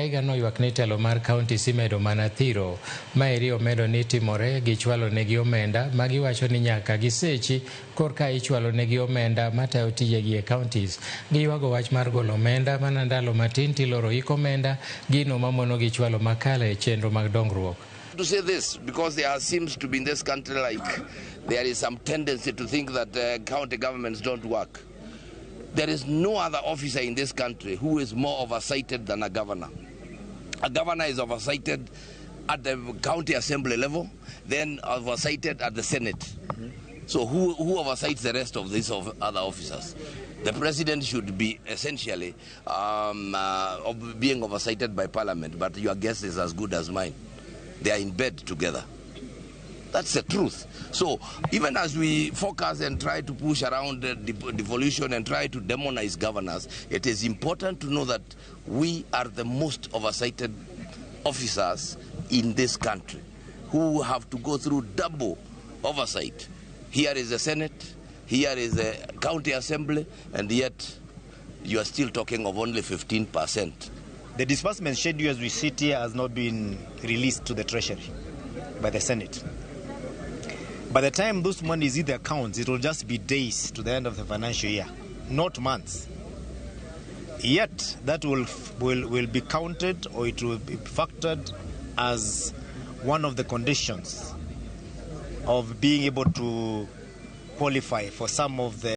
Gaiga noywak ni telo mar kaunti simedo mana thiro. Maeri omedo ni timore gi chwalo negi omenda magiwacho ni nyaka gisechi korka ichwalo negi omenda matayo tijegi e counties. Giywago wach mar golo omenda mana ndalo matin tiloro ik omenda gino mamono gi chwalo makale e chenro mag dongruok. To say this because there seems to be in this country like there is some tendency to think that county governments don't work. There is no other officer in this country who is more oversighted than a governor. A governor is oversighted at the county assembly level, then oversighted at the Senate. So who oversights the rest of these other officers? The president should be essentially being oversighted by parliament, but your guess is as good as mine. They are in bed together. That's the truth. So even as we focus and try to push around devolution and try to demonize governors, it is important to know that we are the most oversighted officers in this country who have to go through double oversight. Here is the Senate, here is the county assembly, and yet you are still talking of only 15%. The disbursement schedule as we sit here has not been released to the Treasury by the Senate. By the time those monies hit the accounts, it will just be days to the end of the financial year, not months. Yet that will be counted, or it will be factored as one of the conditions of being able to qualify for some of the